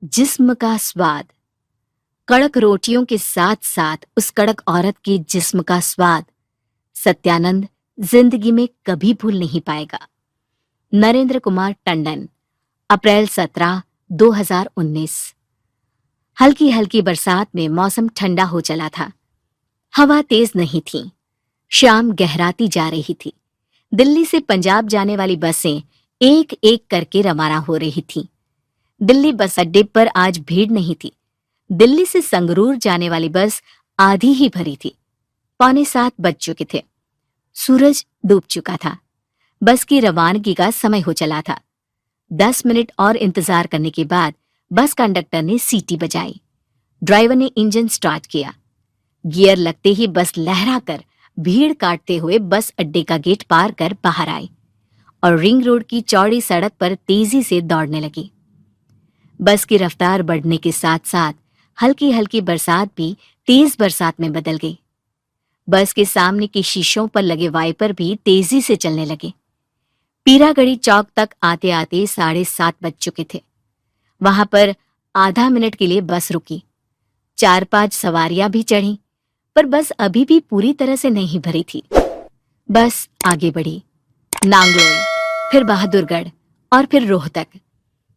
जिस्म का स्वाद। कड़क रोटियों के साथ साथ उस कड़क औरत की जिस्म का स्वाद सत्यानंद जिंदगी में कभी भूल नहीं पाएगा। नरेंद्र कुमार टंडन। अप्रैल 17, 2019। हल्की हल्की बरसात में मौसम ठंडा हो चला था। हवा तेज नहीं थी। शाम गहराती जा रही थी। दिल्ली से पंजाब जाने वाली बसें एक एक करके रवाना हो रही थीं। दिल्ली बस अड्डे पर आज भीड़ नहीं थी। दिल्ली से संगरूर जाने वाली बस आधी ही भरी थी। 6:45 बज चुके थे। सूरज डूब चुका था। बस की रवानगी का समय हो चला था। 10 मिनट और इंतजार करने के बाद बस कंडक्टर ने सीटी बजाई। ड्राइवर ने इंजन स्टार्ट किया। गियर लगते ही बस लहराकर भीड़ काटते हुए बस अड्डे का गेट पार कर बाहर आई और रिंग रोड की चौड़ी सड़क पर तेजी से दौड़ने लगी। बस की रफ्तार बढ़ने के साथ साथ हल्की हल्की बरसात भी तेज बरसात में बदल गई। बस के सामने की शीशों पर लगे वाइपर भी तेजी से चलने लगे। पीरागढ़ी चौक तक आते आते 7:30 बज चुके थे। वहां पर आधा मिनट के लिए बस रुकी। 4-5 सवारियां भी चढ़ीं, पर बस अभी भी पूरी तरह से नहीं भरी थी। बस आगे बढ़ी। नांगलोई, फिर बहादुरगढ़ और फिर रोहतक।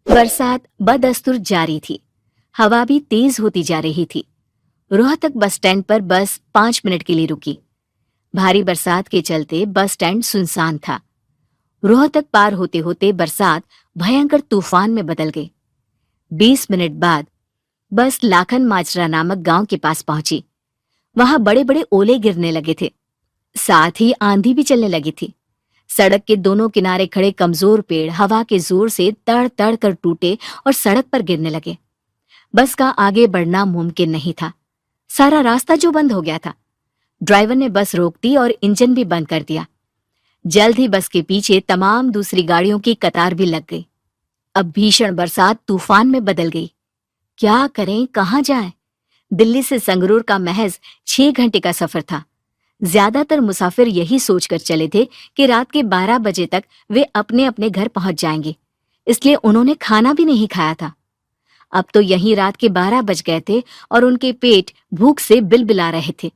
बरसात बदस्तूर जारी थी। हवा भी तेज होती जा रही थी। रोहतक बस स्टैंड पर बस 5 मिनट के लिए रुकी। भारी बरसात के चलते बस स्टैंड सुनसान था। रोहतक पार होते होते बरसात भयंकर तूफान में बदल गई। 20 मिनट बाद बस लाखन माजरा नामक गांव के पास पहुंची। वहां बड़े बड़े ओले गिरने लगे थे। साथ ही आंधी भी चलने लगी थी। सड़क के दोनों किनारे खड़े कमजोर पेड़ हवा के जोर से तड़ तड़ कर टूटे और सड़क पर गिरने लगे। बस का आगे बढ़ना मुमकिन नहीं था। सारा रास्ता जो बंद हो गया था। ड्राइवर ने बस रोक दी और इंजन भी बंद कर दिया। जल्द ही बस के पीछे तमाम दूसरी गाड़ियों की कतार भी लग गई। अब भीषण बरसात तूफान में बदल गई। क्या करें, कहां जाएं? दिल्ली से संगरूर का महज 6 घंटे का सफर था। ज्यादातर मुसाफिर यही सोचकर चले थे कि रात के 12 बजे तक वे अपने अपने घर पहुंच जाएंगे, इसलिए उन्होंने खाना भी नहीं खाया था। अब तो यहीं रात के 12 बज गए थे और उनके पेट भूख से बिलबिला रहे थे।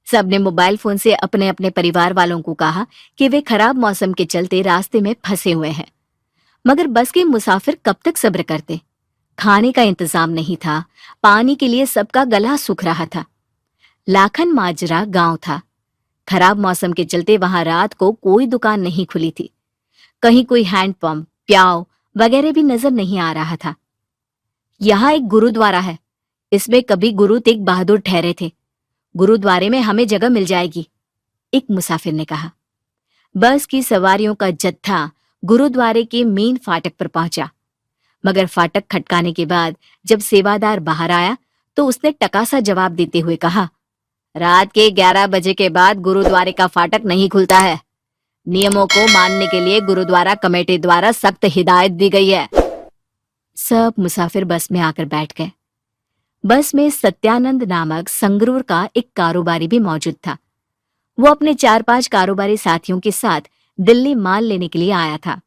सबने मोबाइल फोन से अपने अपने परिवार वालों को कहा कि वे खराब मौसम के चलते रास्ते में फंसे हुए हैं। मगर बस के मुसाफिर कब तक सब्र करते? खाने का इंतजाम नहीं था। पानी के लिए सबका गला सूख रहा था। लाखन माजरा गांव था। खराब मौसम के चलते वहां रात को कोई दुकान नहीं खुली थी। कहीं कोई हैंडपंप, प्याव वगैरह भी नजर नहीं आ रहा था। यहाँ एक गुरुद्वारा है। इसमें कभी गुरु तेग बहादुर ठहरे थे। गुरुद्वारे में हमें जगह मिल जाएगी, एक मुसाफिर ने कहा। बस की सवारियों का जत्था गुरुद्वारे के मेन फाटक पर पहुंचा। मगर फाटक खटकाने के बाद जब सेवादार बाहर आया तो उसने टकासा जवाब देते हुए कहा, रात के 11 बजे के बाद गुरुद्वारे का फाटक नहीं खुलता है। नियमों को मानने के लिए गुरुद्वारा कमेटी द्वारा सख्त हिदायत दी गई है। सब मुसाफिर बस में आकर बैठ गए। बस में सत्यानंद नामक संगरूर का एक कारोबारी भी मौजूद था। वो अपने 4-5 कारोबारी साथियों के साथ दिल्ली माल लेने के लिए आया था।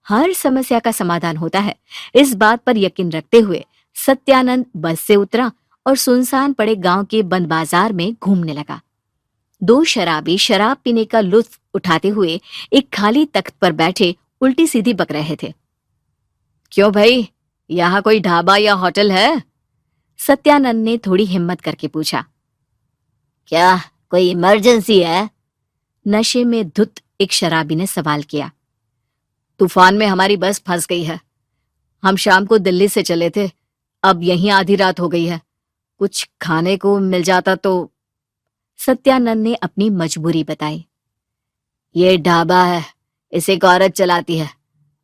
हर समस्या का समाधान होता है, इस बात पर यकीन रखते हुए सत्यानंद बस से उतरा और सुनसान पड़े गांव के बंद बाजार में घूमने लगा। 2 शराबी शराब पीने का लुत्फ उठाते हुए एक खाली तख्त पर बैठे उल्टी सीधी बक रहे थे। क्यों भाई, यहाँ कोई ढाबा या होटल है? सत्यानंद ने थोड़ी हिम्मत करके पूछा। क्या कोई इमरजेंसी है? नशे में धुत एक शराबी ने सवाल किया। तूफान में हमारी बस फंस गई है। हम शाम को दिल्ली से चले थे, अब यहीं आधी रात हो गई है। कुछ खाने को मिल जाता तो। सत्यानंद ने अपनी मजबूरी बताई। ये ढाबा है, इसे एक औरत चलाती है,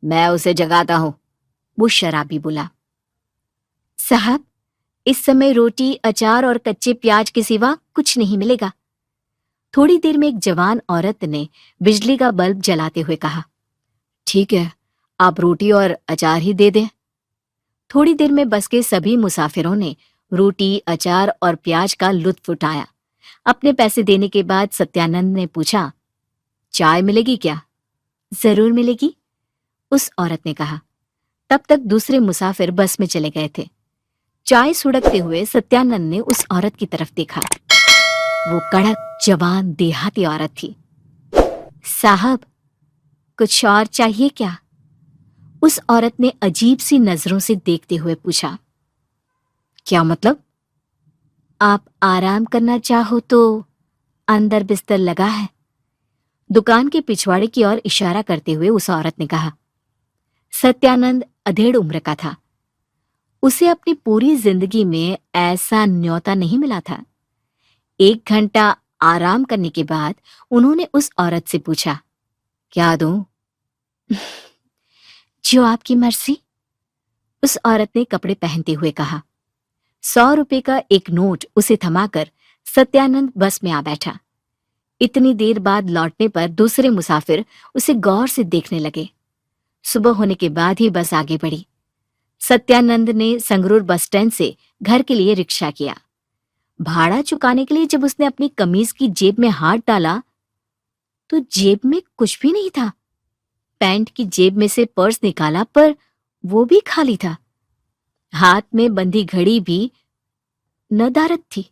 मैं उसे जगाता हूं, वो शराबी बोला। साहब, इस समय रोटी, अचार और कच्चे प्याज के सिवा कुछ नहीं मिलेगा। थोड़ी देर में एक जवान औरत ने बिजली का बल्ब जलाते हुए कहा। ठीक है, आप रोटी और अचार ही दे दें। थोड़ी देर में बस के सभी मुसाफिरों ने रोटी, अचार और प्याज का लुत्फ उठाया। अपने पैसे देने के बाद सत्यानंद ने पूछा, चाय मिलेगी क्या? जरूर मिलेगी, उस औरत ने कहा। तब तक दूसरे मुसाफिर बस में चले गए थे। चाय सुड़कते हुए सत्यानंद ने उस औरत की तरफ देखा। वो कड़क जवान देहाती औरत थी। साहब, कुछ और चाहिए क्या? उस औरत ने अजीब सी नजरों से देखते हुए पूछा। क्या मतलब? आप आराम करना चाहो तो अंदर बिस्तर लगा है। दुकान के पिछवाड़े की ओर इशारा करते हुए उस औरत ने कहा। सत्यानंद अधेड़ उम्र का था। उसे अपनी पूरी जिंदगी में ऐसा न्योता नहीं मिला था। 1 घंटा आराम करने के बाद उन्होंने उस औरत से पूछा, क्या दूं? जो आपकी मर्जी, उस औरत ने कपड़े पहनते हुए कहा। 100 रुपए का एक नोट उसे थमाकर सत्यानंद बस में आ बैठा। इतनी देर बाद लौटने पर दूसरे मुसाफिर उसे गौर से देखने लगे। सुबह होने के बाद ही बस आगे बढ़ी। सत्यानंद ने संगरूर बस स्टैंड से घर के लिए रिक्शा किया। भाड़ा चुकाने के लिए जब उसने अपनी कमीज की जेब में हाथ डाला तो जेब में कुछ भी नहीं था। पैंट की जेब में से पर्स निकाला पर वो भी खाली था। हाथ में बंधी घड़ी भी नदारद थी।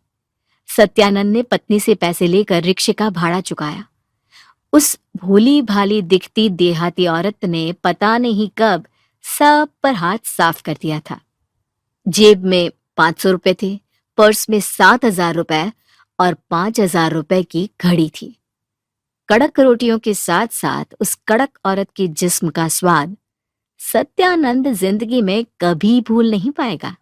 सत्यानंद ने पत्नी से पैसे लेकर रिक्शे का भाड़ा चुकाया। उस भोली भाली दिखती देहाती औरत ने पता नहीं कब सब पर हाथ साफ कर दिया था। जेब में 500 रुपए थे, पर्स में 7,000 रुपए और 5,000 रुपए की घड़ी थी। कड़क रोटियों के साथ साथ उस कड़क औरत के जिस्म का स्वाद सत्यानंद जिंदगी में कभी भूल नहीं पाएगा।